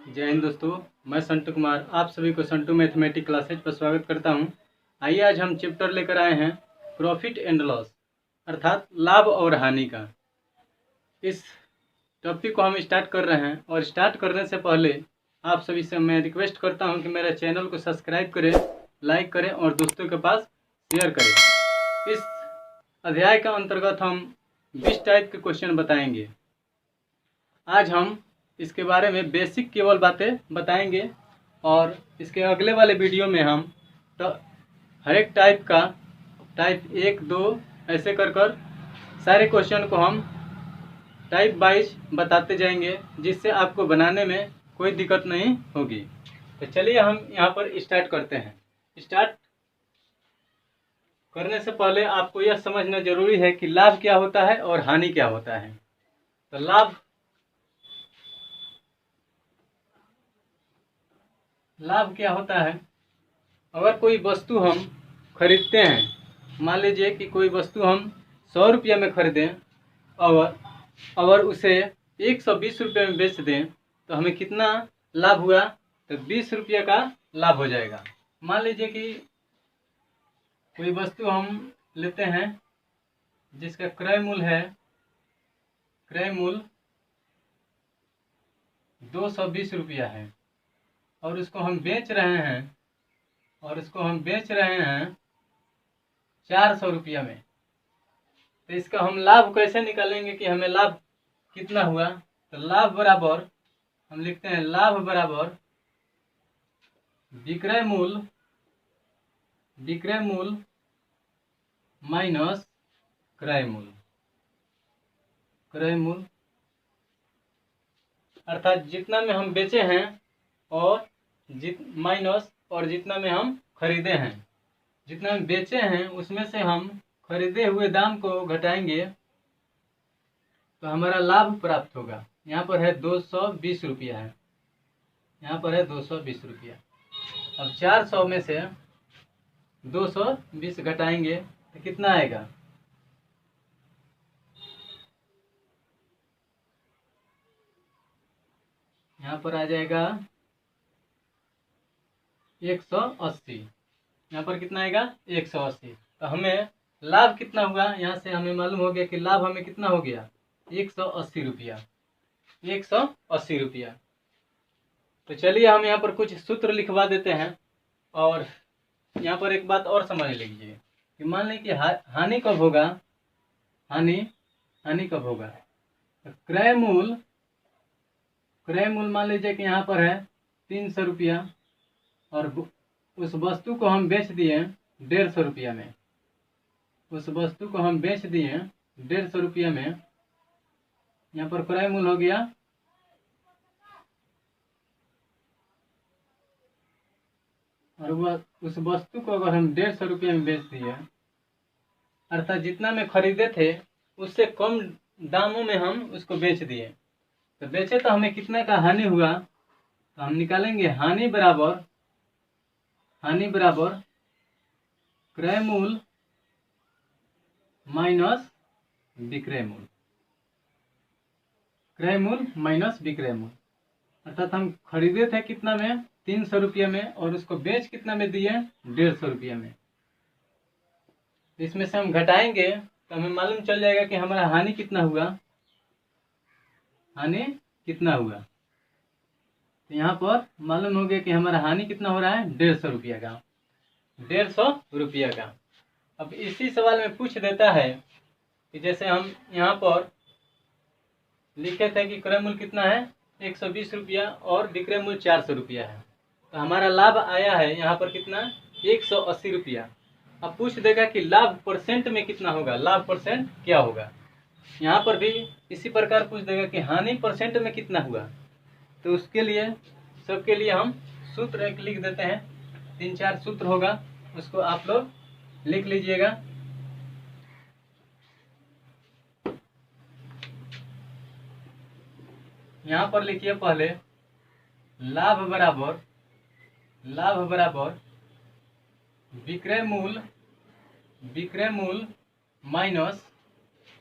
जय हिंद दोस्तों, मैं संटू कुमार आप सभी को संटू मैथमेटिक्स क्लासेज पर स्वागत करता हूं। आइए आज हम चैप्टर लेकर आए हैं प्रॉफिट एंड लॉस अर्थात लाभ और हानि का। इस टॉपिक को हम स्टार्ट कर रहे हैं और स्टार्ट करने से पहले आप सभी से मैं रिक्वेस्ट करता हूं कि मेरे चैनल को सब्सक्राइब करें, लाइक करें और दोस्तों के पास शेयर करें। इस अध्याय का अंतर्गत हम 20 टाइप के क्वेश्चन बताएंगे। आज हम इसके बारे में बेसिक केवल बातें बताएंगे और इसके अगले वाले वीडियो में हम हर एक टाइप का टाइप 1, 2 ऐसे कर सारे क्वेश्चन को हम टाइप वाइज बताते जाएंगे, जिससे आपको बनाने में कोई दिक्कत नहीं होगी। तो चलिए हम यहाँ पर स्टार्ट करते हैं। स्टार्ट करने से पहले आपको यह समझना जरूरी है कि लाभ क्या होता है और हानि क्या होता है। तो लाभ क्या होता है? अगर कोई वस्तु हम खरीदते हैं, मान लीजिए कि कोई वस्तु हम 100 रुपये में खरीदें और अगर उसे 120 रुपये में बेच दें तो हमें कितना लाभ हुआ? तो 20 रुपये का लाभ हो जाएगा। मान लीजिए कि कोई वस्तु हम लेते हैं जिसका क्रय मूल्य 220 रुपया है और उसको हम बेच रहे हैं 400 रुपया में। तो इसका हम लाभ कैसे निकालेंगे कि हमें लाभ कितना हुआ? तो लाभ बराबर हम लिखते हैं लाभ बराबर विक्रय मूल्य माइनस क्रय मूल्य अर्थात जितना में हम बेचे हैं और माइनस और जितना में हम खरीदे हैं। जितना में बेचे हैं उसमें से हम खरीदे हुए दाम को घटाएंगे तो हमारा लाभ प्राप्त होगा। यहाँ पर है 220 रुपया है, यहाँ पर है 220 रुपया। अब 400 में से 220 घटाएंगे तो कितना आएगा? यहाँ पर आ जाएगा 180। यहाँ पर कितना आएगा? 180। तो हमें लाभ कितना हुआ? यहाँ से हमें मालूम हो गया कि लाभ हमें कितना हो गया? 180 रुपया। 180 रुपया। तो चलिए हम यहाँ पर कुछ सूत्र लिखवा देते हैं और यहाँ पर एक बात और समझ लीजिए कि मान लीजिए कि हानि कब होगा? हानि कब होगा? तो क्रय मूल्य मान लीजिए कि यहाँ पर है 300 रुपया और उस वस्तु को हम बेच दिए 150 रुपया में। उस वस्तु को हम बेच दिए 150 रुपया में। यहाँ पर क्रय मूल्य हो गया और वह उस वस्तु को अगर हम 150 रुपया में बेच दिए अर्थात जितना में खरीदे थे उससे कम दामों में हम उसको बेच दिए, तो बेचे तो हमें कितना का हानि हुआ? तो हम निकालेंगे हानि बराबर क्रय मूल्य माइनस विक्रय मूल्य। क्रय मूल्य माइनस विक्रय मूल्य अर्थात हम खरीदे थे कितना में? 300 रुपया में और उसको बेच कितना में दिए? 150 रुपया में। इसमें से हम घटाएंगे तो हमें मालूम चल जाएगा कि हमारा हानि कितना हुआ। तो यहाँ पर मालूम हो गया कि हमारा हानि कितना हो रहा है? 150 रुपया का। 150 रुपया का। अब इसी सवाल में पूछ देता है कि जैसे हम यहाँ पर लिखे थे कि क्रय मूल्य कितना है? 120 रुपया और विक्रय मूल्य 400 रुपया है। तो हमारा लाभ आया है यहाँ पर कितना? 180 रुपया। अब पूछ देगा कि लाभ परसेंट में कितना होगा? लाभ परसेंट क्या होगा? यहाँ पर भी इसी प्रकार पूछ देगा कि हानि परसेंट में कितना हुआ। तो उसके लिए सबके लिए हम सूत्र एक लिख देते हैं। 3-4 सूत्र होगा, उसको आप लोग लिख लीजिएगा। यहाँ पर लिखिए पहले लाभ बराबर विक्रय मूल्य माइनस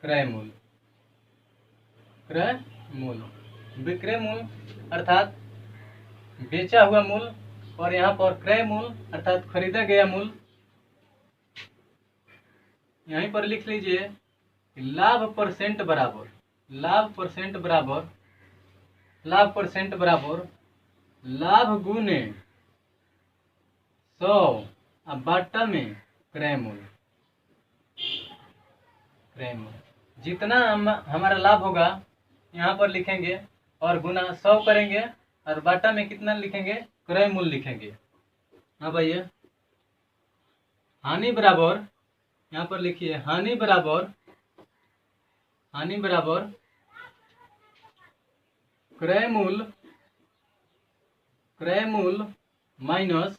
क्रय मूल्य। विक्रय मूल्य अर्थात बेचा हुआ मूल्य, और यहाँ पर क्रय मूल्य अर्थात खरीदा गया मूल्य। यहीं पर लिख लीजिए लाभ परसेंट बराबर, लाभ परसेंट बराबर, लाभ परसेंट बराबर लाभ गुने 100 अब बाटा में क्रय मूल्य, क्रय मूल्य जितना हमारा लाभ होगा यहाँ पर लिखेंगे और गुना 100 करेंगे और बाटा में कितना लिखेंगे, क्रय मूल्य लिखेंगे। हाँ भैया, हानि बराबर, यहाँ पर लिखिए हानि बराबर, हानि बराबर क्रय मूल्य, क्रय मूल्य माइनस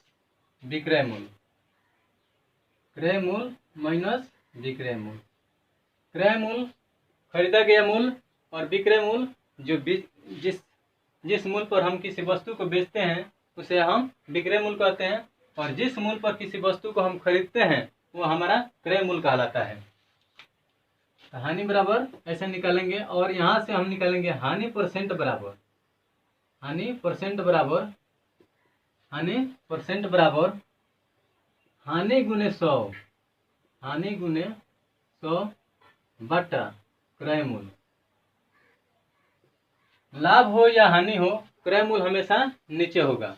विक्रय मूल्य, क्रय मूल्य माइनस विक्रय मूल्य। क्रय मूल्य खरीदा गया मूल्य और विक्रय मूल्य जो जिस मूल्य पर हम किसी वस्तु को बेचते हैं उसे हम विक्रय मूल्य कहते हैं, और जिस मूल्य पर किसी वस्तु को हम खरीदते हैं वो हमारा क्रय मूल्य कहलाता है। हानि बराबर ऐसे निकालेंगे और यहाँ से हम निकालेंगे हानि परसेंट बराबर, हानि परसेंट बराबर, हानि परसेंट बराबर हानि गुने 100, हानि गुने 100 बटा क्रय मूल्य। लाभ हो या हानि हो, क्रय मूल्य हमेशा नीचे होगा,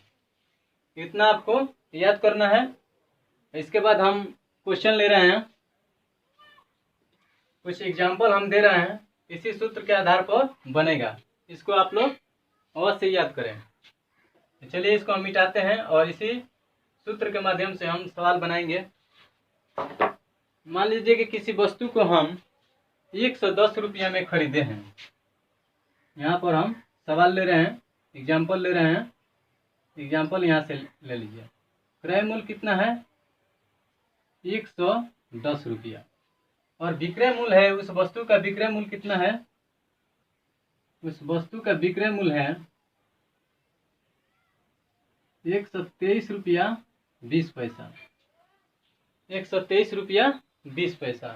इतना आपको याद करना है। इसके बाद हम क्वेश्चन ले रहे हैं, कुछ एग्जाम्पल हम दे रहे हैं, इसी सूत्र के आधार पर बनेगा, इसको आप लोग अवश्य याद करें। चलिए इसको हम मिटाते हैं और इसी सूत्र के माध्यम से हम सवाल बनाएंगे। मान लीजिए कि किसी वस्तु को हम 110 रुपया में खरीदे हैं। यहाँ पर हम सवाल ले रहे हैं, एग्जाम्पल ले रहे हैं, एग्जाम्पल यहाँ से ले लीजिए। क्रय मूल्य कितना है, 110 रुपया, और विक्रय मूल्य है, उस वस्तु का विक्रय मूल्य कितना है, उस वस्तु का विक्रय मूल्य है 123 रुपया 20 पैसा, 123 रुपया 20 पैसा।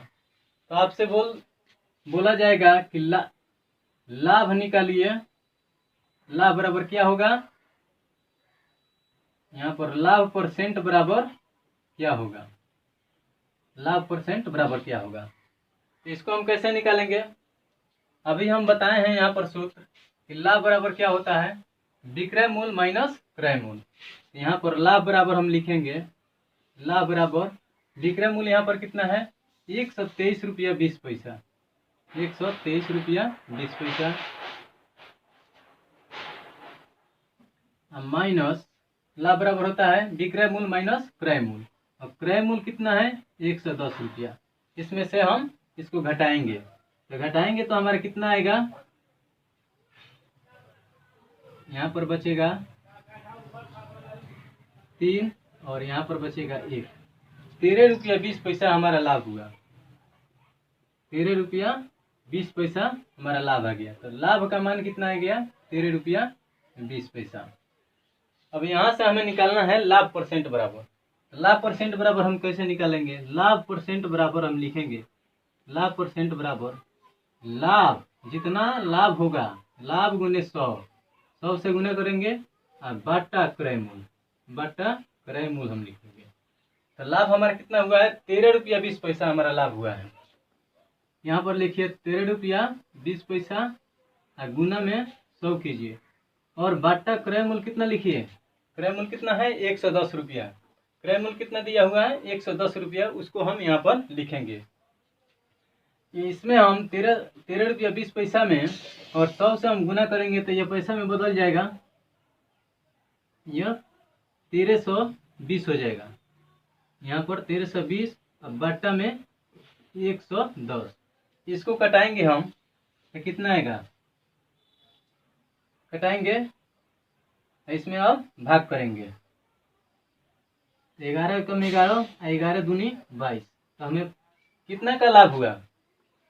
तो आपसे बोला जाएगा कि लाभ निकालिए, लाभ बराबर क्या होगा, यहाँ पर लाभ परसेंट बराबर क्या होगा, लाभ परसेंट बराबर क्या होगा। इसको हम कैसे निकालेंगे, अभी हम बताए हैं यहाँ पर सूत्र कि लाभ बराबर क्या होता है, विक्रय मूल्य माइनस क्रय मूल्य। यहाँ पर लाभ बराबर हम लिखेंगे, लाभ बराबर विक्रय मूल्य यहाँ पर कितना है 123 रुपया 20 पैसा, 123 रुपया 20 पैसा, माइनस लाभ बराबर होता है विक्रय मूल्य माइनस क्रय मूल्य, और क्रय मूल्य कितना है 110 रुपया। इसमें से हम इसको घटाएंगे, तो घटाएंगे तो हमारा कितना आएगा, यहाँ पर बचेगा 3 और यहाँ पर बचेगा 1, 13 रुपया 20 पैसा हमारा लाभ हुआ, 13 रुपया 20 पैसा हमारा लाभ आ गया। तो लाभ का मान कितना आ गया 13 रुपया 20 पैसा। अब यहाँ से हमें निकालना है लाभ परसेंट बराबर। लाभ परसेंट बराबर हम कैसे निकालेंगे, लाभ परसेंट बराबर हम लिखेंगे, लाभ परसेंट बराबर लाभ जितना लाभ होगा, लाभ गुने 100 से गुना करेंगे और बटा क्रय मूल्य, बटा क्रय मूल्य हम लिखेंगे। तो लाभ हमारा कितना हुआ है 13 रुपया 20 पैसा हमारा लाभ हुआ है। यहाँ पर लिखिए 13 रुपया 20 पैसा और गुना में 100 कीजिए, और बाटा क्रय मूल्य कितना लिखिए, क्रय मूल्य कितना है 110 रुपया, क्रय मूल्य कितना दिया हुआ है 110 रुपया, उसको हम यहाँ पर लिखेंगे। इसमें हम 13 रुपया 20 पैसा में और 100 से हम गुना करेंगे तो यह पैसा में बदल जाएगा, यह 1320 हो जाएगा। यहाँ पर 1320 और बट्टा में 110, इसको कटाएंगे हम तो कितना आएगा, कटाएंगे इसमें अब भाग करेंगे, 11 कम 11, 11 दूनी 22, तो हमें कितना का लाभ हुआ,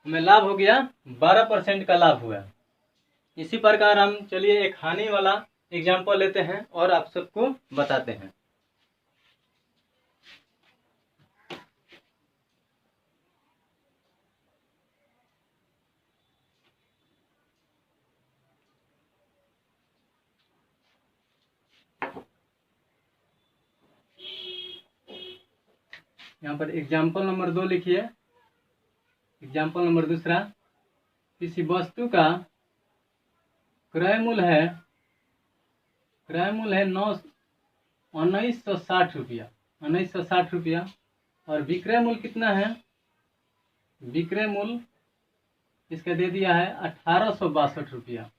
हमें लाभ हो गया 12% का लाभ हुआ। इसी प्रकार हम चलिए एक हानि वाला एग्जाम्पल लेते हैं और आप सबको बताते हैं। यहाँ पर एग्जाम्पल नंबर 2 लिखिए। एग्जाम्पल नंबर दूसरा, किसी वस्तु का क्रय मूल्य है 1960 रुपया, 1960 रुपया, और विक्रय मूल्य कितना है, विक्रय मूल्य इसका दे दिया है 1862 रुपया।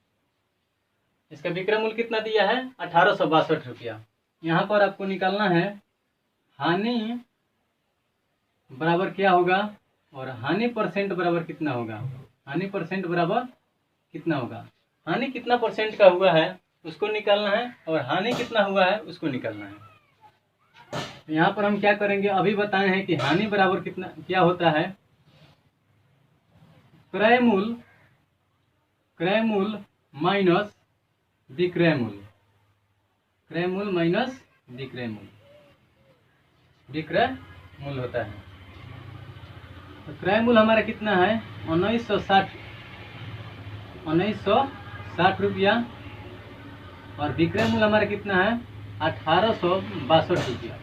इसका विक्रय मूल्य कितना दिया है, 1862 रुपया। यहाँ पर आपको निकालना है हानि बराबर क्या होगा, और हानि परसेंट बराबर कितना होगा, हानि परसेंट बराबर कितना होगा। हानि कितना परसेंट का हुआ है उसको निकालना है, और हानि कितना हुआ है उसको निकालना है। तो यहाँ पर हम क्या करेंगे, अभी बताए हैं कि हानि बराबर कितना क्या होता है, क्रय मूल्य माइनस विक्रय मूल्य, क्रय मूल्य माइनस विक्रय मूल्य, विक्रय मूल्य होता है। तो क्रय मूल्य हमारा कितना है 1960 रुपया, और विक्रय मूल्य हमारा कितना है 1862 रुपया।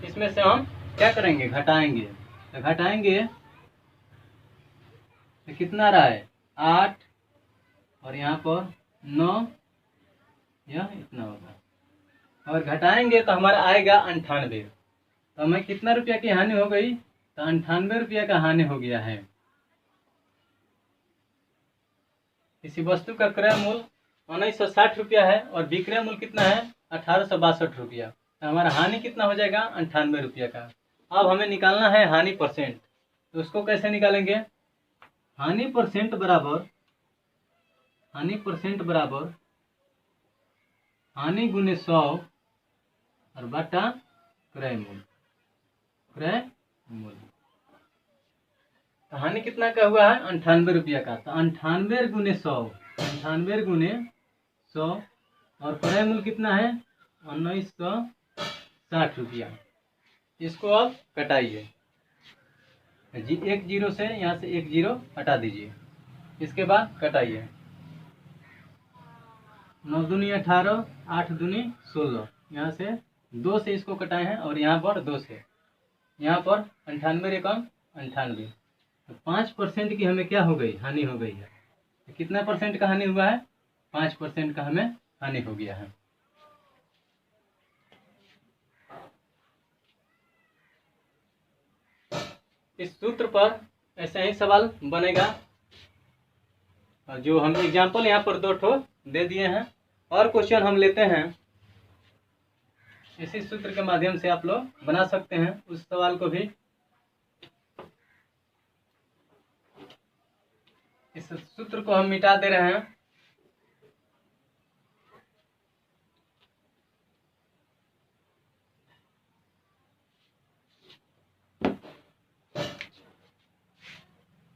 इसमें से हम क्या करेंगे, घटाएंगे। तो घटाएंगे तो कितना रहा है 8, और यहाँ पर 9, यह इतना होगा, और घटाएंगे तो हमारा आएगा 98। तो हमें कितना रुपया की हानि हो गई, तो 98 रुपया का हानि हो गया है। किसी वस्तु का क्रय मूल्य 1960 रुपया है और विक्रय मूल्य कितना है 1862 रुपया, तो हमारा हानि कितना हो जाएगा 98 रुपया का। अब हमें निकालना है हानि परसेंट। तो उसको कैसे निकालेंगे, हानि परसेंट बराबर हानि गुने 100 और बटा क्रय मूल्य, तो हानि कितना का हुआ है 98 रुपया का। तो 98 गुने 100, और क्रय मूल्य कितना है 1960 रुपया। इसको आप कटाइए, एक जीरो से यहाँ से एक जीरो हटा दीजिए, इसके बाद कटाइए। 9 दूनी 18, 8 दूनी 16, यहाँ से 2 से इसको कटाए हैं, और यहाँ पर 2 से, यहाँ पर 98 एकम 98। तो 5% की हमें क्या हो गई, हानि हो गई है। तो कितना परसेंट का हानि हुआ है, 5% का हमें हानि हो गया है। इस सूत्र पर ऐसा ही सवाल बनेगा, जो हम एग्जाम्पल यहाँ पर 2 ठो दे दिए हैं, और क्वेश्चन हम लेते हैं। इसी सूत्र के माध्यम से आप लोग बना सकते हैं उस सवाल को भी। इस सूत्र को हम मिटा दे रहे हैं।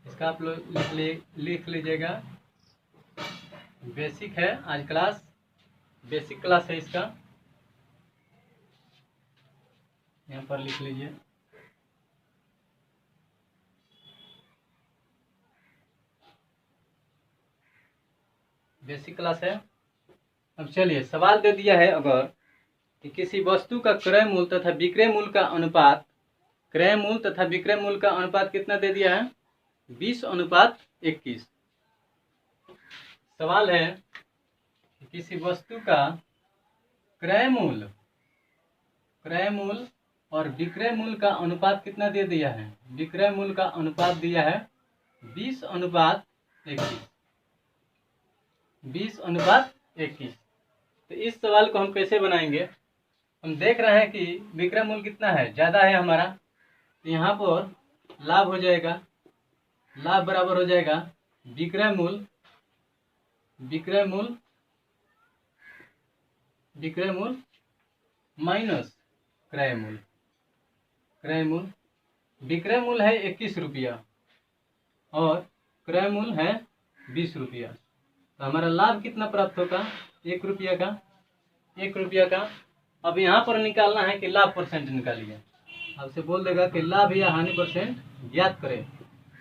इसका आप लोग लिख लीजिएगा। बेसिक है आज क्लास, बेसिक क्लास है इसका, यहाँ पर लिख लीजिए। बेसिक क्लास है। अब चलिए सवाल दे दिया है, अगर कि किसी वस्तु का क्रय मूल्य तथा विक्रय मूल्य का अनुपात, क्रय मूल्य तथा विक्रय मूल्य का अनुपात कितना दे दिया है 20:21। सवाल है कि किसी वस्तु का क्रय मूल्य और विक्रय मूल्य का अनुपात कितना दे दिया है, विक्रय मूल्य का अनुपात दिया है 20:21, 20:21। तो इस सवाल को हम कैसे बनाएंगे, हम देख रहे हैं कि विक्रय मूल्य कितना है, ज़्यादा है हमारा, तो यहाँ पर लाभ हो जाएगा, लाभ बराबर हो जाएगा विक्रय मूल्य माइनस क्रय मूल्य। विक्रय मूल्य है 21 रुपया और क्रय मूल्य है 20 रुपया, तो हमारा लाभ कितना प्राप्त होगा 1 रुपया का। अब यहाँ पर निकालना है कि लाभ परसेंट निकालिए। आपसे बोल देगा कि लाभ या हानि परसेंट ज्ञात करें।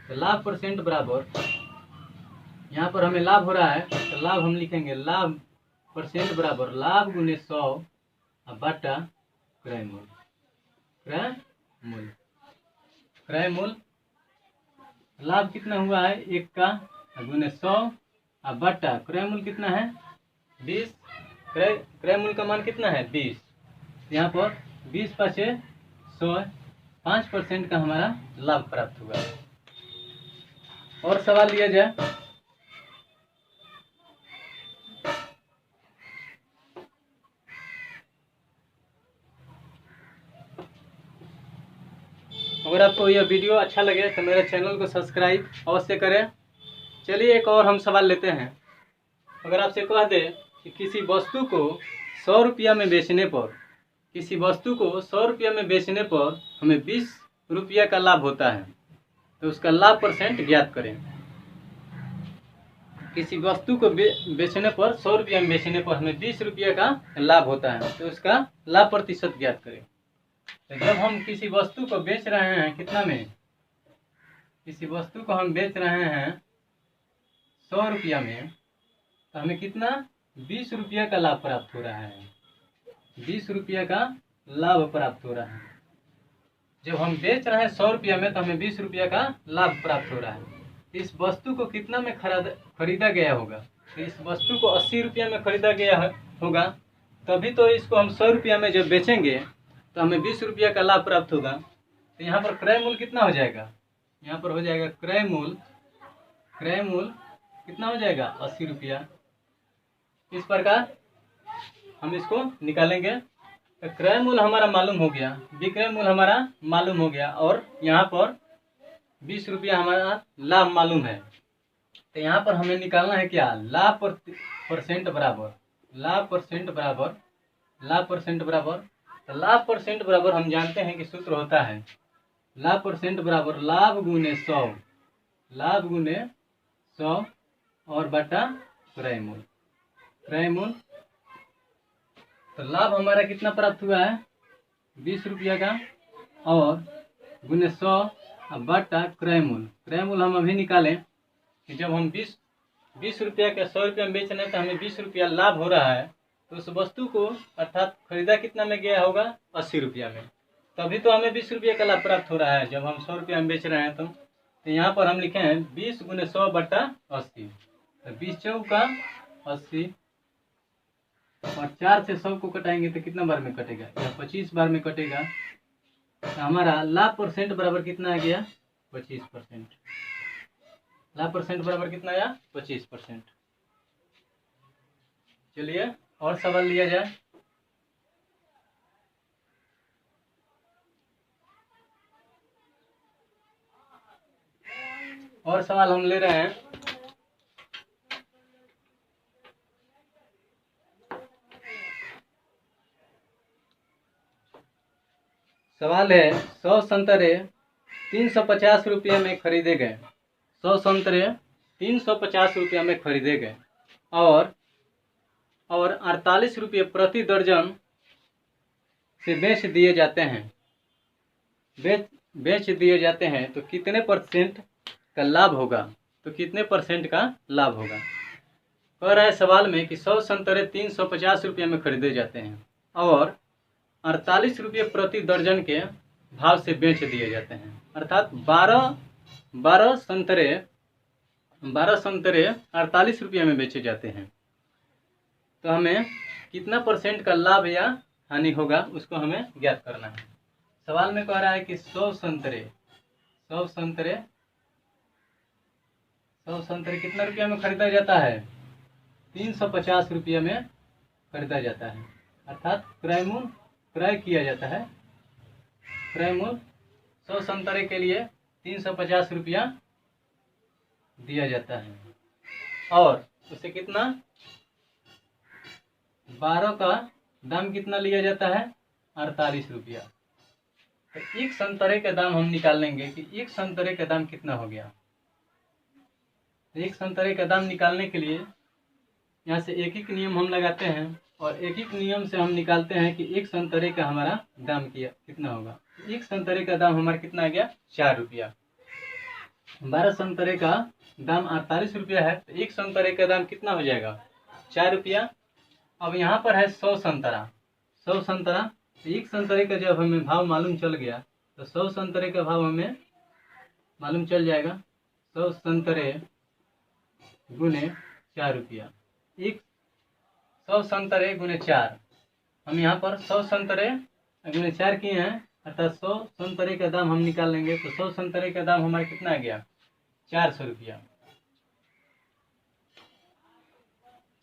तो लाभ परसेंट बराबर, यहाँ पर हमें लाभ हो रहा है तो लाभ हम लिखेंगे, लाभ परसेंट बराबर लाभ गुने 100 बटा क्रय मूल्य। मूल। क्रय मूल लाभ कितना हुआ है 1 का गुने 100 और बट्टा क्रय मूल कितना है 20। क्रय मूल का मान कितना है 20। यहाँ पर 20 × 100 5% का हमारा लाभ प्राप्त हुआ। और सवाल लिया जाए। अगर आपको यह वीडियो अच्छा लगे तो मेरे चैनल को सब्सक्राइब अवश्य करें। चलिए एक और हम सवाल लेते हैं। अगर आपसे कह दे कि किसी वस्तु को 100 रुपया में बेचने पर हमें 20 रुपया का लाभ होता है तो उसका लाभ % ज्ञात करें। किसी वस्तु को बेचने पर 100 रुपया में बेचने पर हमें 20 रुपया का लाभ होता है तो उसका लाभ % ज्ञात करें। तो जब हम किसी वस्तु को बेच रहे हैं कितना में, किसी वस्तु को हम बेच रहे हैं 100 रुपया में तो हमें कितना 20 रुपया का लाभ प्राप्त हो रहा है। 20 रुपया का लाभ प्राप्त हो रहा है। जब हम बेच रहे हैं 100 रुपया में तो हमें 20 रुपया का लाभ प्राप्त हो रहा है। इस वस्तु को कितना में खरीदा गया होगा। तो इस वस्तु को 80 रुपया में खरीदा गया होगा तभी तो इसको हम 100 रुपया में जब बेचेंगे तो हमें 20 रुपया का लाभ प्राप्त होगा। तो यहाँ पर क्रय मूल कितना हो जाएगा, यहाँ पर हो जाएगा क्रय मूल कितना हो जाएगा 80 रुपया। इस प्रकार हम इसको निकालेंगे। तो क्रय मूल हमारा मालूम हो गया, विक्रय मूल हमारा मालूम हो गया और यहाँ पर 20 रुपया हमारा लाभ मालूम है। तो यहाँ पर हमें निकालना है क्या लाभ % बराबर तो लाभ % बराबर हम जानते हैं कि सूत्र होता है लाभ % बराबर लाभ गुने 100 और बटा क्रय मूल। तो लाभ हमारा कितना प्राप्त हुआ है 20 रुपया का और गुने 100 और बटा क्रय मूल हम अभी निकालें कि जब हम 20 रुपया का 100 रुपया में बेच रहे हैं तो हमें 20 रुपया लाभ हो रहा है तो उस वस्तु को अर्थात खरीदा कितना में गया होगा 80 रुपया में, तभी तो हमें 20 रुपया का लाभ प्राप्त हो रहा है जब हम 100 रुपया में बेच रहे हैं। तो यहाँ पर हम लिखे हैं 20 गुने 100 बटा 80। तो 20 चौका 80 और 4 से 100 को कटाएंगे तो कितना बार में कटेगा, या 25 बार में कटेगा। तो हमारा लाभ % बराबर कितना आ गया 25%। लाभ % बराबर कितना आया 25%। चलिए और सवाल लिया जाए। और सवाल हम ले रहे हैं। सवाल है 100 संतरे 350 रुपये में खरीदे गए। 100 संतरे 350 रुपया में खरीदे गए और 48 रुपये प्रति दर्जन से बेच दिए जाते हैं तो कितने % का लाभ होगा। तो कितने % का लाभ होगा। कह रहा है सवाल में कि 100 संतरे 350 रुपये में खरीदे जाते हैं और 48 रुपये प्रति दर्जन के भाव से बेच दिए जाते हैं। अर्थात 12 संतरे 48 रुपये में बेचे जाते हैं तो हमें कितना % का लाभ या हानि होगा उसको हमें ज्ञात करना है। सवाल में कह रहा है कि 100 संतरे कितना रुपया में खरीदा जाता है 350 रुपये में खरीदा जाता है। अर्थात क्रय किया जाता है। क्रय मूल 100 संतरे के लिए 350 रुपया दिया जाता है और उसे कितना 12 का दाम कितना लिया जाता है 48 रुपया। तो एक संतरे का दाम हम निकाल लेंगे कि एक संतरे का दाम कितना हो गया। एक संतरे का दाम निकालने के लिए यहाँ से एक नियम हम लगाते हैं और एक नियम से हम निकालते हैं कि एक संतरे का हमारा दाम कितना होगा। एक संतरे का दाम हमारा कितना आ गया 4 रुपया। 12 संतरे का दाम 48 रुपया है तो एक संतरे का दाम कितना हो जाएगा 4 रुपया। अब यहाँ पर है 100 संतरा। एक संतरे का जब हमें भाव मालूम चल गया तो 100 संतरे का भाव हमें मालूम चल जाएगा। 100 संतरे गुने 4 रुपया। 100 संतरे गुने 4, हम यहाँ पर 100 संतरे गुने 4 किए हैं, अर्थात 100 संतरे का दाम हम निकाल लेंगे। तो 100 संतरे का दाम हमारा कितना आ गया? 400 रुपया।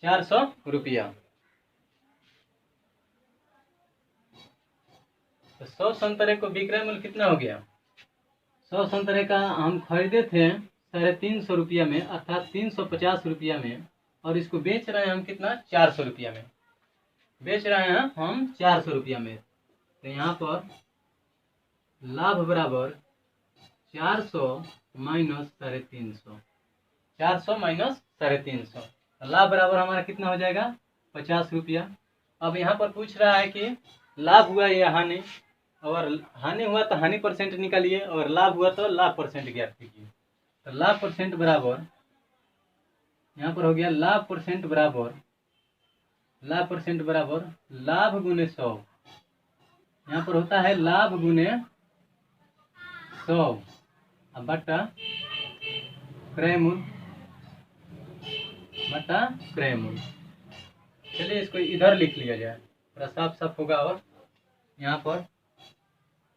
400 रुपया। तो 100 संतरे को विक्रय मूल्य कितना हो गया? 100 संतरे का हम खरीदे थे 350 रुपया में, अर्थात 350 रुपया में, और इसको बेच रहे हैं हम कितना? 400 रुपया में बेच रहे हैं हम 400 रुपया में। तो यहाँ पर लाभ बराबर 400 माइनस 350, 400 माइनस 350, लाभ बराबर हमारा कितना हो जाएगा? 50 रुपया। अब यहाँ पर पूछ रहा है कि लाभ हुआ या हानि, और हानि हुआ तो हानि परसेंट निकालिए, और लाभ हुआ तो लाभ परसेंट ज्ञात कीजिए। तो लाभ परसेंट बराबर यहाँ पर हो गया लाभ परसेंट बराबर लाभ गुने 100। यहाँ पर होता है लाभ गुने 100 बटा क्रय मूल्य। चलिए इसको इधर लिख लिया जाए, थोड़ा साफ साफ होगा। और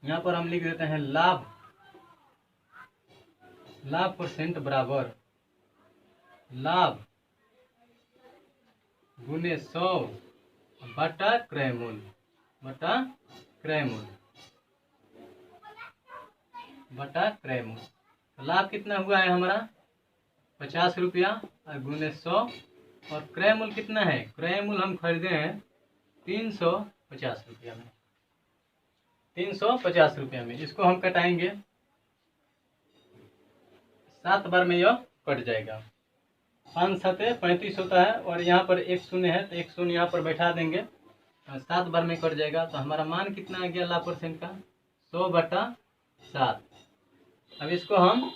यहाँ पर हम लिख देते हैं लाभ परसेंट बराबर लाभ गुने 100 बटा क्रय मूल्य। तो लाभ कितना हुआ है हमारा? 50 रुपया, और गुने 100, और क्रय मूल्य कितना है? क्रय मूल्य हम खरीदे हैं 350 रुपया में। 350 रुपया में इसको हम कटाएंगे, 7 बार में यह कट जाएगा। 5 7 35 होता है, और यहाँ पर 1 शून्य है तो 1 शून्य यहाँ पर बैठा देंगे, 7 बार में कट जाएगा। तो हमारा मान कितना आ गया लाभ परसेंट का? 100 बटा 7। अब इसको हम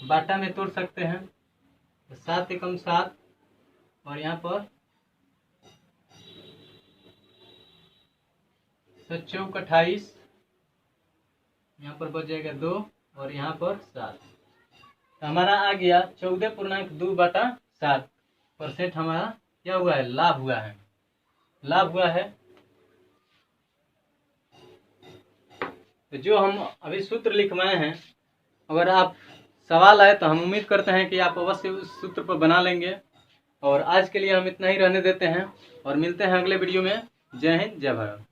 बाटा में तोड़ सकते हैं। तो 7 एकम 7, और यहाँ पर 7 चौक 28, यहाँ पर बच जाएगा 2, और यहाँ पर 7। तो हमारा आ गया 14.2/7% हमारा क्या हुआ है? लाभ हुआ है। तो जो हम अभी सूत्र लिखवाए हैं, अगर आप सवाल आए तो हम उम्मीद करते हैं कि आप अवश्य उस सूत्र पर बना लेंगे। और आज के लिए हम इतना ही रहने देते हैं, और मिलते हैं अगले वीडियो में। जय हिंद, जय भारत।